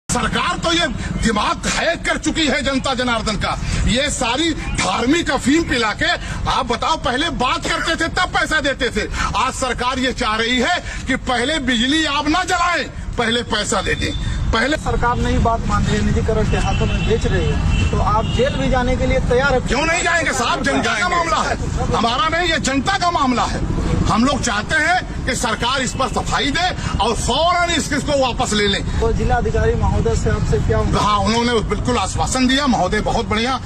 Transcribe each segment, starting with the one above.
सरकार तो ये दिमाग हैक कर चुकी है जनता जनार्दन का। ये सारी धार्मिक अफीम पिला के आप बताओ, पहले बात करते थे तब पैसा देते थे। आज सरकार ये चाह रही है कि पहले बिजली आप ना जलाएं, पहले पैसा दे दें। पहले सरकार नई बात मान रही है, निजीकरण के हाथों में बेच रही है, तो आप जेल भी जाने के लिए तैयार है? क्यों नहीं जाएंगे साहब, जनता का मामला है, हमारा नहीं, ये जनता का मामला है। हम लोग चाहते हैं कि सरकार इस पर सफाई दे और फौरन इसको वापस ले लें। तो जिलाधिकारी महोदय से आपसे क्या? हाँ, उन्होंने बिल्कुल आश्वासन दिया। महोदय बहुत बढ़िया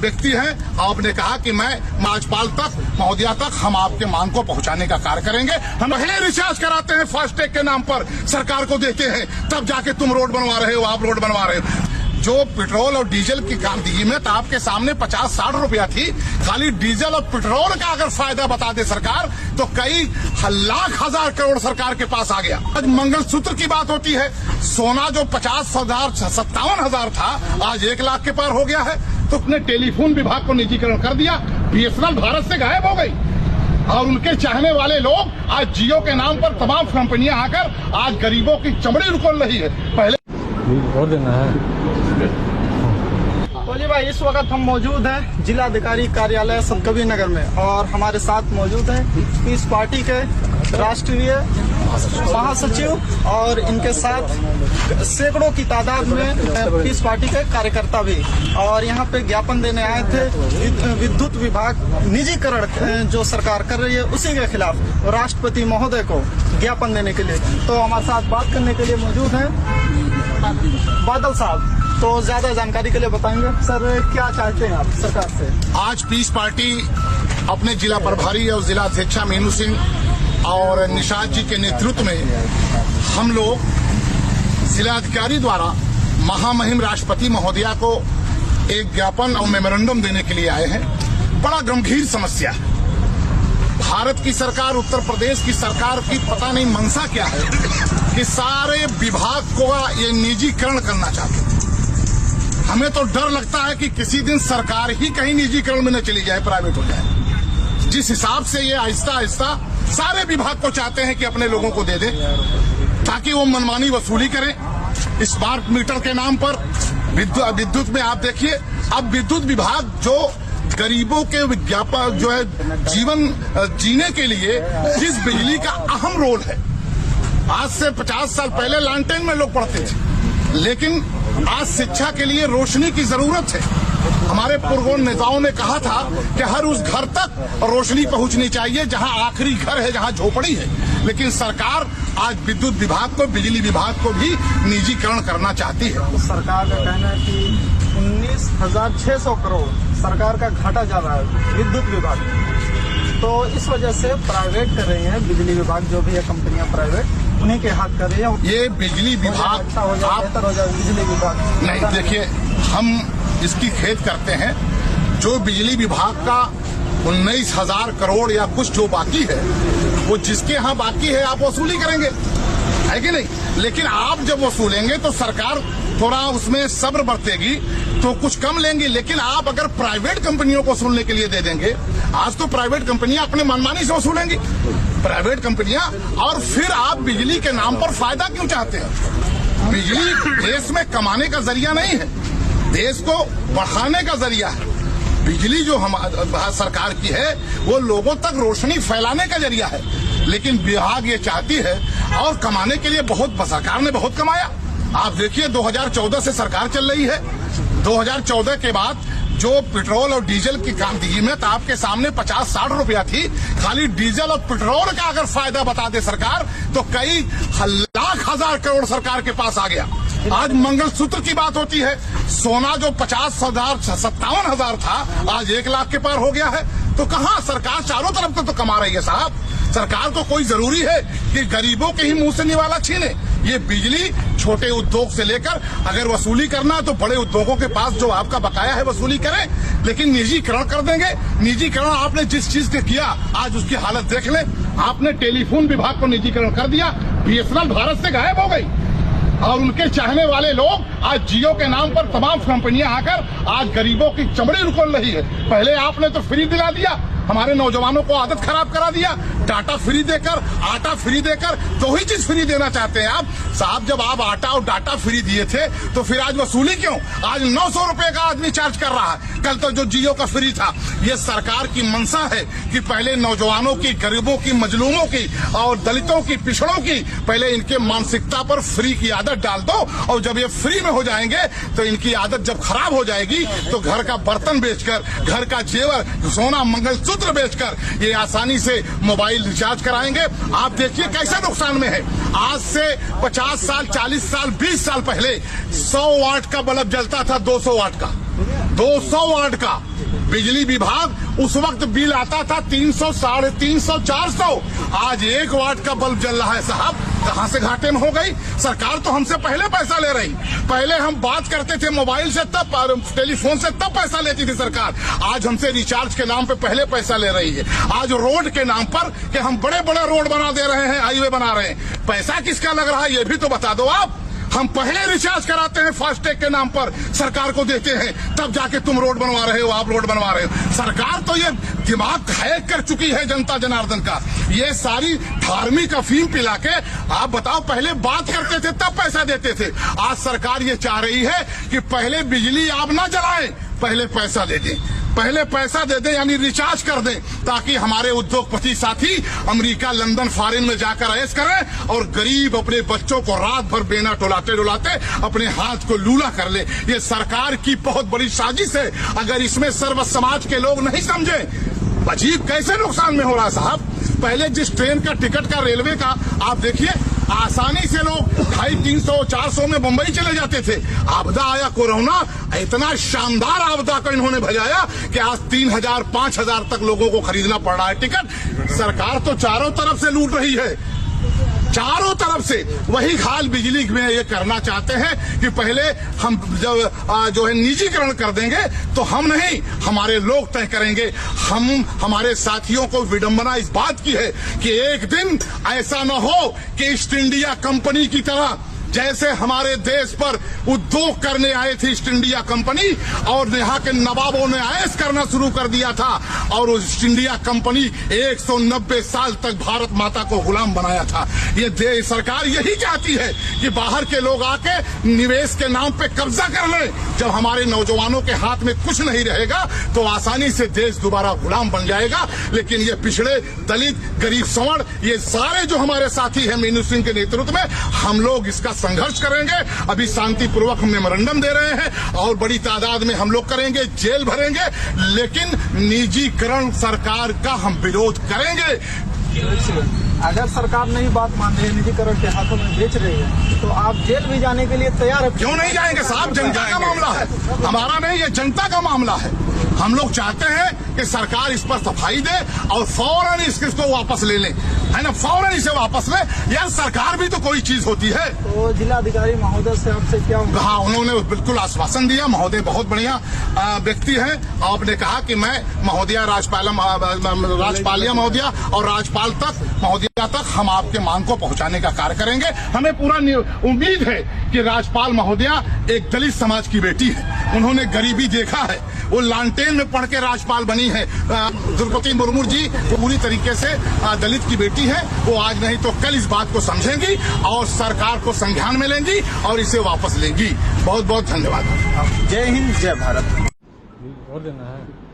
व्यक्ति हैं। आपने कहा कि मैं राज्यपाल तक, महोदया तक हम आपके मांग को पहुंचाने का कार्य करेंगे। हम पहले रिचार्ज कराते हैं फास्टैग के नाम पर, सरकार को देते हैं, तब जाके तुम रोड बनवा रहे हो, आप रोड बनवा रहे हो। जो पेट्रोल और डीजल की कीमत आपके सामने 50-60 रुपया थी, खाली डीजल और पेट्रोल का अगर फायदा बता दे सरकार तो कई लाख हजार करोड़ सरकार के पास आ गया। आज मंगलसूत्र की बात होती है, सोना जो 50,000 57,000 था आज 1 लाख के पार हो गया है। तो अपने टेलीफोन विभाग को निजीकरण कर दिया, BSNL भारत से गायब हो गई और उनके चाहने वाले लोग आज जियो के नाम पर तमाम कंपनियां आकर आज गरीबों की चमड़ी उकोल रही है। पहले और देना है। बोलिए भाई, इस वक्त हम मौजूद हैं जिलाधिकारी कार्यालय संतकबीर नगर में और हमारे साथ मौजूद हैं पीस पार्टी के राष्ट्रीय महासचिव और इनके साथ सैकड़ों की तादाद में पीस पार्टी के कार्यकर्ता भी। और यहाँ पे ज्ञापन देने आए थे विद्युत विभाग निजीकरण जो सरकार कर रही है उसी के खिलाफ राष्ट्रपति महोदय को ज्ञापन देने के लिए। तो हमारे साथ बात करने के लिए मौजूद हैं बादल साहब, तो ज्यादा जानकारी के लिए बताएंगे। सर, क्या चाहते हैं आप सरकार से? आज पीस पार्टी अपने जिला प्रभारी और जिला अध्यक्षा मीनू सिंह और निषाद जी के नेतृत्व में हम लोग जिलाधिकारी द्वारा महामहिम राष्ट्रपति महोदया को एक ज्ञापन और मेमोरेंडम देने के लिए आए हैं। बड़ा गंभीर समस्या है। भारत की सरकार, उत्तर प्रदेश की सरकार की पता नहीं मंशा क्या है कि सारे विभाग को ये निजीकरण करना चाहते हैं। हमें तो डर लगता है कि किसी दिन सरकार ही कहीं निजीकरण में न चली जाए, प्राइवेट हो जाए। जिस हिसाब से ये आहिस्ता आहिस्ता सारे विभाग को चाहते हैं कि अपने लोगों को दे दें ताकि वो मनमानी वसूली करें स्मार्ट मीटर के नाम पर। विद्युत में आप देखिए, अब विद्युत विभाग जो गरीबों के विज्ञापन जो है जीवन जीने के लिए जिस बिजली का अहम रोल है, आज से 50 साल पहले लालटेन में लोग पढ़ते थे, लेकिन आज शिक्षा के लिए रोशनी की जरूरत है। हमारे पूर्व नेताओं ने कहा था कि हर उस घर तक रोशनी पहुंचनी चाहिए जहां आखिरी घर है, जहां झोपड़ी है। लेकिन सरकार आज विद्युत विभाग को, बिजली विभाग को भी निजीकरण करना चाहती है। तो सरकार का कहना है कि 19,600 करोड़ सरकार का घाटा जा रहा है विद्युत विभाग, तो इस वजह से प्राइवेट कर रही है बिजली विभाग, जो भी है कंपनियां प्राइवेट उन्हीं के हाथ कर रही है। ये बिजली विभाग बेहतर हो जाए बिजली विभाग नहीं, देखिए हम इसकी खेद करते हैं। जो बिजली विभाग का 19,000 करोड़ या कुछ जो बाकी है, वो जिसके यहाँ बाकी है आप वसूली करेंगे, है कि नहीं? लेकिन आप जब वसूलेंगे तो सरकार थोड़ा उसमें सब्र बरतेगी तो कुछ कम लेंगी। लेकिन आप अगर प्राइवेट कंपनियों को वसूलने के लिए दे देंगे, आज तो प्राइवेट कंपनियां अपने मनमानी से वसूलेंगी, प्राइवेट कंपनियां। और फिर आप बिजली के नाम पर फायदा क्यों चाहते हैं? बिजली देश में कमाने का जरिया नहीं है, देश को बढ़ाने का जरिया है। बिजली जो सरकार की है वो लोगों तक रोशनी फैलाने का जरिया है। लेकिन विभाग ये चाहती है और कमाने के लिए सरकार ने बहुत कमाया। आप देखिए 2014 से सरकार चल रही है। 2014 के बाद जो पेट्रोल और डीजल की कीमत आपके सामने 50-60 रुपया थी, खाली डीजल और पेट्रोल का अगर फायदा बता दे सरकार तो कई लाख हजार करोड़ सरकार के पास आ गया। आज मंगलसूत्र की बात होती है, सोना जो 50,000 57,000 था आज 1 लाख के पार हो गया है। तो कहाँ सरकार चारों तरफ तो कमा रही है साहब। सरकार को कोई जरूरी है कि गरीबों के ही मुंह से निवाला छीने? ये बिजली छोटे उद्योग से लेकर अगर वसूली करना तो बड़े उद्योगों के पास जो आपका बकाया है वसूली करें, लेकिन निजीकरण कर देंगे। निजीकरण आपने जिस चीज के किया आज उसकी हालत देख ले। आपने टेलीफोन विभाग को निजीकरण कर दिया, BSNL भारत से गायब हो गई और उनके चाहने वाले लोग आज जियो के नाम पर तमाम कंपनियां आकर आज गरीबों की चमड़ी उकोल रही है। पहले आपने तो फ्री दिला दिया, हमारे नौजवानों को आदत खराब करा दिया। डाटा फ्री देकर, आटा फ्री देकर, दो ही चीज फ्री देना चाहते हैं आप साहब। जब आप आटा और डाटा फ्री दिए थे तो फिर आज वसूली क्यों? आज 900 रुपए का आदमी चार्ज कर रहा है। कल तो जो जियो का फ्री था। ये सरकार की मंशा है कि पहले नौजवानों की, गरीबों की, मजलूमों की और दलितों की, पिछड़ों की पहले इनके मानसिकता पर फ्री की आदत डाल दो, और जब ये फ्री में हो जाएंगे तो इनकी आदत जब खराब हो जाएगी तो घर का बर्तन बेचकर, घर का जेवर, सोना, मंगलसूत्र बेचकर ये आसानी से मोबाइल रिचार्ज कराएंगे। आप देखिए कैसे नुकसान में है। आज से 50 साल, 40 साल, 20 साल पहले 100 वाट का बल्ब जलता था, 200 वाट का, 200 वाट का। बिजली विभाग उस वक्त बिल आता था 300, 350, 400। आज 1 वाट का बल्ब जल रहा है साहब। कहां से घाटे में हो गई सरकार? तो हमसे पहले पैसा ले रही। पहले हम बात करते थे मोबाइल से, तब टेलीफोन से, तब पैसा लेती थी सरकार। आज हमसे रिचार्ज के नाम पे पहले पैसा ले रही है। आज रोड के नाम पर कि हम बड़े बड़े रोड बना दे रहे हैं, हाईवे बना रहे हैं, पैसा किसका लग रहा है ये भी तो बता दो आप। हम पहले रिचार्ज कराते हैं फास्टैग के नाम पर, सरकार को देते हैं, तब जाके तुम रोड बनवा रहे हो, आप रोड बनवा रहे हो। सरकार तो ये दिमाग हैक कर चुकी है जनता जनार्दन का। ये सारी धार्मिक अफीम पिला के आप बताओ, पहले बात करते थे तब पैसा देते थे। आज सरकार ये चाह रही है कि पहले बिजली आप ना जलाएं, पहले पैसा दे दें, पहले पैसा दे दें, यानी रिचार्ज कर दें, ताकि हमारे उद्योगपति साथी अमेरिका, लंदन, फॉरेन में जाकर ऐश करें और गरीब अपने बच्चों को रात भर बेना डुलाते डुलाते अपने हाथ को लूला कर ले। ये सरकार की बहुत बड़ी साजिश है। अगर इसमें सर्व समाज के लोग नहीं समझे, अजीब कैसे नुकसान में हो रहा साहब। पहले जिस ट्रेन का टिकट का, रेलवे का, आप देखिए आसानी से लोग 250, 300, 400 में मुंबई चले जाते थे। आपदा आया कोरोना, इतना शानदार आपदा को इन्होंने भजाया कि आज 3000, 5000 तक लोगों को खरीदना पड़ रहा है टिकट। सरकार तो चारों तरफ से लूट रही है, चारों तरफ से। वही हाल बिजली में ये करना चाहते हैं कि पहले हम जब जो है निजीकरण कर देंगे तो हम नहीं, हमारे लोग तय करेंगे। हमारे साथियों को विडंबना इस बात की है कि एक दिन ऐसा न हो कि ईस्ट इंडिया कंपनी की तरह, जैसे हमारे देश पर उद्योग करने आए थे ईस्ट इंडिया कंपनी और यहाँ के नवाबों ने ऐश करना शुरू कर दिया था, और ईस्ट इंडिया कंपनी 190 साल तक भारत माता को गुलाम बनाया था। ये देश सरकार यही चाहती है कि बाहर के लोग आके निवेश के नाम पे कब्जा कर ले। जब हमारे नौजवानों के हाथ में कुछ नहीं रहेगा तो आसानी से देश दोबारा गुलाम बन जाएगा। लेकिन ये पिछड़े, दलित, गरीब, सवर्ण, ये सारे जो हमारे साथी हैं मीनू सिंह के नेतृत्व में, हम लोग इसका संघर्ष करेंगे। अभी शांतिपूर्वक मेमोरेंडम दे रहे हैं और बड़ी तादाद में हम लोग करेंगे, जेल भरेंगे, लेकिन निजीकरण सरकार का हम विरोध करेंगे। अगर सरकार नहीं बात मान रही है, निजीकरण के हाथों में बेच रही है, तो आप जेल भी जाने के लिए तैयार है? क्यों नहीं जाएंगे साहब? जनता का मामला है, हमारा नहीं, ये जनता का मामला है। हम लोग चाहते हैं कि सरकार इस पर सफाई दे और फौरन इसको वापस ले ले, है ना, फौरन इसे वापस ले। यार सरकार भी तो कोई चीज होती है। तो जिलाधिकारी महोदय से आपसे क्या? हाँ, उन्होंने बिल्कुल आश्वासन दिया। महोदय बहुत बढ़िया व्यक्ति है। आपने कहा कि मैं महोदया, राज्यपालिया महोदया और राज्यपाल तक, महोदया तक हम आपके मांग को पहुंचाने का कार्य करेंगे। हमें पूरा उम्मीद है कि राज्यपाल महोदया एक दलित समाज की बेटी है, उन्होंने गरीबी देखा है, वो लालटेन में पढ़ के राज्यपाल बनी है। द्रौपदी मुर्मू जी वो पूरी तरीके से दलित की बेटी है। वो आज नहीं तो कल इस बात को समझेंगी और सरकार को संज्ञान में लेंगी और इसे वापस लेंगी। बहुत बहुत धन्यवाद। जय हिंद, जय भारत। और देना है।